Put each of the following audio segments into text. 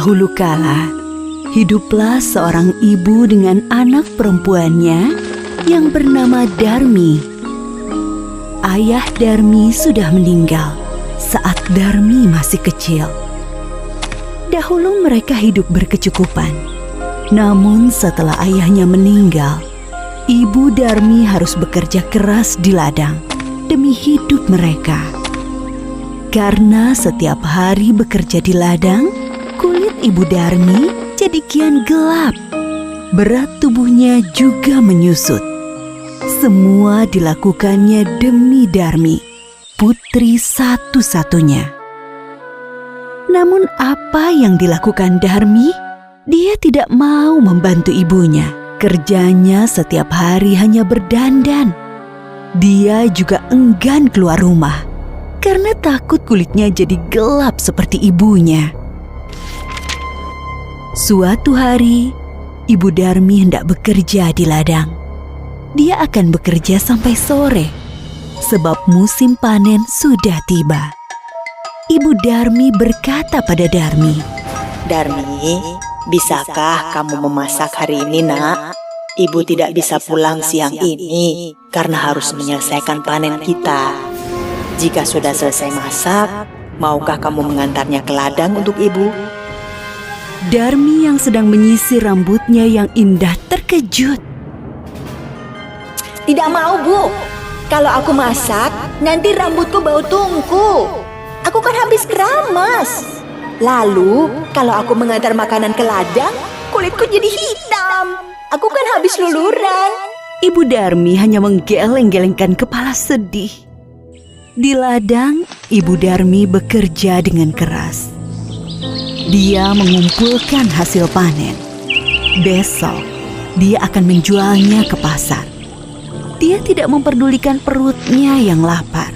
Dahulu kala, hiduplah seorang ibu dengan anak perempuannya yang bernama Darmi. Ayah Darmi sudah meninggal saat Darmi masih kecil. Dahulu mereka hidup berkecukupan. Namun setelah ayahnya meninggal, ibu Darmi harus bekerja keras di ladang demi hidup mereka. Karena setiap hari bekerja di ladang, kulit ibu Darmi jadi kian gelap. Berat tubuhnya juga menyusut. Semua dilakukannya demi Darmi, putri satu-satunya. Namun apa yang dilakukan Darmi? Dia tidak mau membantu ibunya. Kerjanya setiap hari hanya berdandan. Dia juga enggan keluar rumah karena takut kulitnya jadi gelap seperti ibunya. Suatu hari, ibu Darmi hendak bekerja di ladang. Dia akan bekerja sampai sore, sebab musim panen sudah tiba. Ibu Darmi berkata pada Darmi, "Darmi, bisakah kamu memasak hari ini, nak? Ibu tidak bisa pulang siang ini karena harus menyelesaikan panen kita. Jika sudah selesai masak, maukah kamu mengantarnya ke ladang untuk ibu?" Darmi yang sedang menyisir rambutnya yang indah terkejut. "Tidak mau, Bu. Kalau aku masak, nanti rambutku bau tungku. Aku kan habis keramas. Lalu, kalau aku mengantar makanan ke ladang, kulitku jadi hitam. Aku kan habis luluran." Ibu Darmi hanya menggeleng-gelengkan kepala sedih. Di ladang, Ibu Darmi bekerja dengan keras. Dia mengumpulkan hasil panen. Besok, dia akan menjualnya ke pasar. Dia tidak memperdulikan perutnya yang lapar.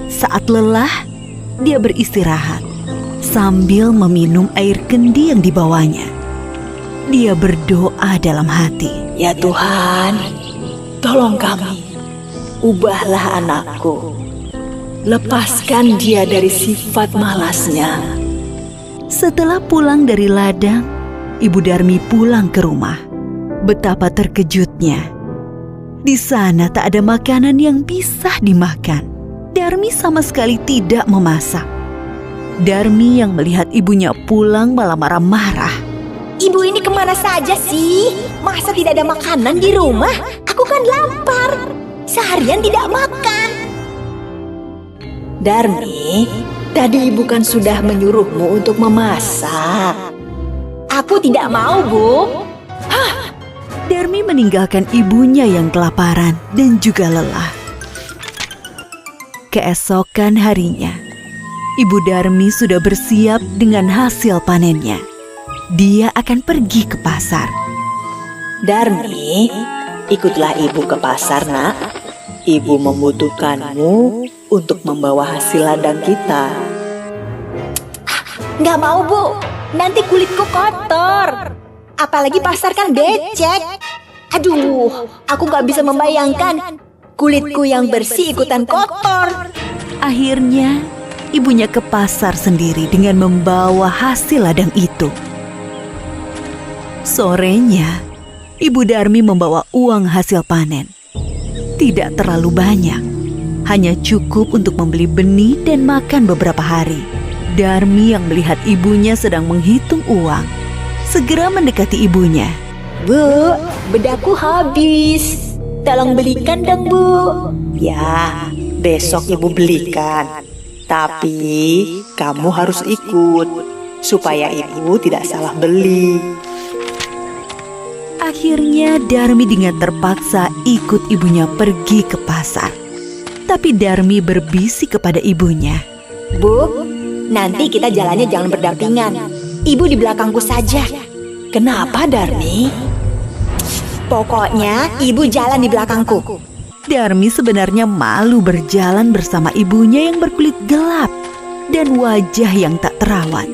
Saat lelah, dia beristirahat sambil meminum air kendi yang dibawanya. Dia berdoa dalam hati, "Ya Tuhan, tolong kami. Ubahlah anakku. Lepaskan dia dari sifat malasnya." Setelah pulang dari ladang, Ibu Darmi pulang ke rumah. Betapa terkejutnya. Di sana tak ada makanan yang bisa dimakan. Darmi sama sekali tidak memasak. Darmi yang melihat ibunya pulang malah marah-marah. "Ibu ini kemana saja sih? Masa tidak ada makanan di rumah? Aku kan lapar. Seharian tidak makan." "Darmi, tadi ibu kan sudah menyuruhmu untuk memasak." "Aku tidak mau, Bu." Darmi meninggalkan ibunya yang kelaparan dan juga lelah. Keesokan harinya, Ibu Darmi sudah bersiap dengan hasil panennya. Dia akan pergi ke pasar. "Darmi, ikutlah ibu ke pasar, nak. Ibu membutuhkanmu untuk membawa hasil ladang kita." "Nggak mau, Bu. Nanti kulitku kotor. Apalagi pasar kan becek. Aduh, aku nggak bisa membayangkan kulitku yang bersih ikutan kotor." Akhirnya, ibunya ke pasar sendiri dengan membawa hasil ladang itu. Sorenya, Ibu Darmi membawa uang hasil panen. Tidak terlalu banyak, hanya cukup untuk membeli benih dan makan beberapa hari. Darmi yang melihat ibunya sedang menghitung uang, segera mendekati ibunya. "Bu, bedaku habis. Tolong belikan dong, Bu." "Ya, besok ibu belikan. Tapi kamu harus ikut supaya ibu tidak salah beli." Akhirnya Darmi dengan terpaksa ikut ibunya pergi ke pasar. Tapi Darmi berbisik kepada ibunya, "Bu, nanti kita jalannya jangan berdampingan. Ibu di belakangku saja." "Kenapa, Darmi?" "Pokoknya ibu jalan di belakangku." Darmi sebenarnya malu berjalan bersama ibunya yang berkulit gelap dan wajah yang tak terawat.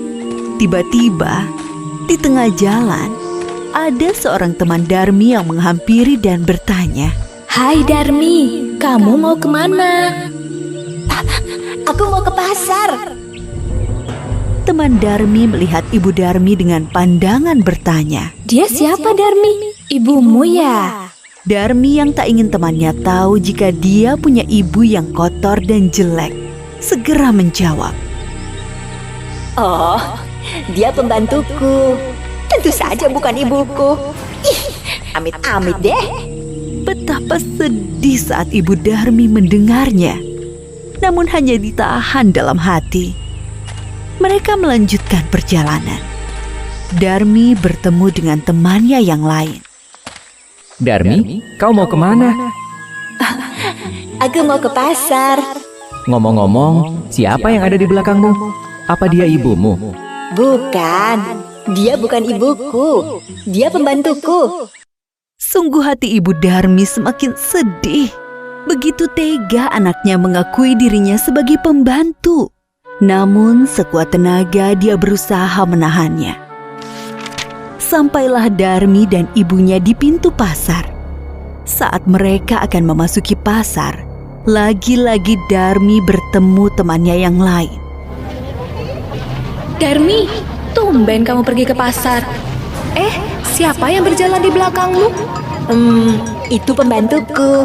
Tiba-tiba, di tengah jalan, ada seorang teman Darmi yang menghampiri dan bertanya, "Hai Darmi, kamu mau kemana?" "Aku mau ke pasar." Teman Darmi melihat Ibu Darmi dengan pandangan bertanya. Dia siapa, Darmi? Ibumu ya? Darmi yang tak ingin temannya tahu jika dia punya ibu yang kotor dan jelek, segera menjawab. Oh, dia pembantuku. Tentu saja bukan ibuku. Ih, amit-amit deh. Betapa sedih saat Ibu Darmi mendengarnya. Namun hanya ditahan dalam hati. Mereka melanjutkan perjalanan. Darmi bertemu dengan temannya yang lain. Darmi, kau mau kemana? Aku mau ke pasar. Ngomong-ngomong, siapa yang ada di belakangmu? Apa dia ibumu? Bukan, dia bukan ibuku. Dia pembantuku. Sungguh hati Ibu Darmi semakin sedih. Begitu tega anaknya mengakui dirinya sebagai pembantu. Namun sekuat tenaga dia berusaha menahannya. Sampailah Darmi dan ibunya di pintu pasar. Saat mereka akan memasuki pasar, lagi-lagi Darmi bertemu temannya yang lain. Darmi, tumben kamu pergi ke pasar. Siapa yang berjalan di belakangmu? Itu pembantuku.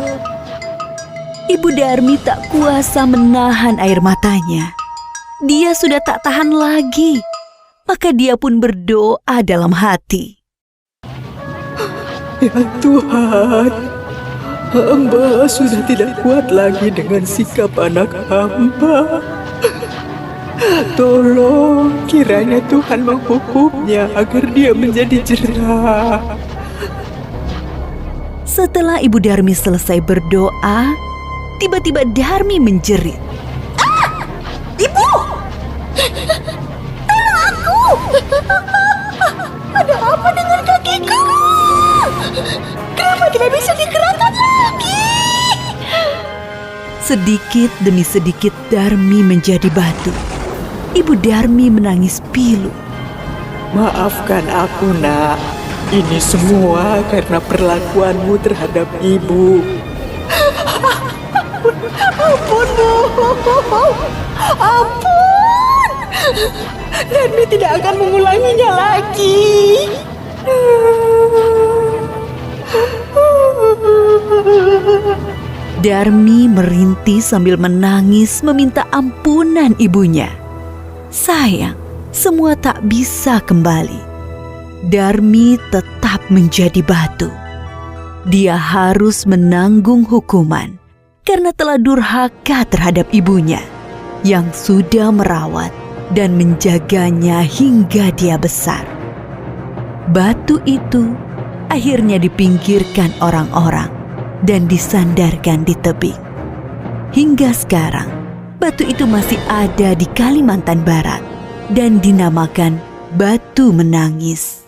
Ibu Darmi tak kuasa menahan air matanya. Dia sudah tak tahan lagi. Maka dia pun berdoa dalam hati. Ya Tuhan, hamba sudah tidak kuat lagi dengan sikap anak hamba. Tolong kiranya Tuhan menghukumnya agar dia menjadi jera. Setelah Ibu Darmi selesai berdoa, tiba-tiba Darmi menjerit. Ibu! Ada apa dengan kakiku? Kenapa tidak bisa digerakkan lagi? Sedikit demi sedikit Darmi menjadi batu. Ibu Darmi menangis pilu. Maafkan aku, Nak. Ini semua karena perlakuanmu terhadap ibu. Ampun, Bu. Ampun. Darmi tidak akan mengulanginya lagi. Darmi merintih sambil menangis meminta ampunan ibunya. Sayang, semua tak bisa kembali. Darmi tetap menjadi batu. Dia harus menanggung hukuman karena telah durhaka terhadap ibunya yang sudah merawat dan menjaganya hingga dia besar. Batu itu akhirnya dipinggirkan orang-orang dan disandarkan di tebing. Hingga sekarang, batu itu masih ada di Kalimantan Barat dan dinamakan Batu Menangis.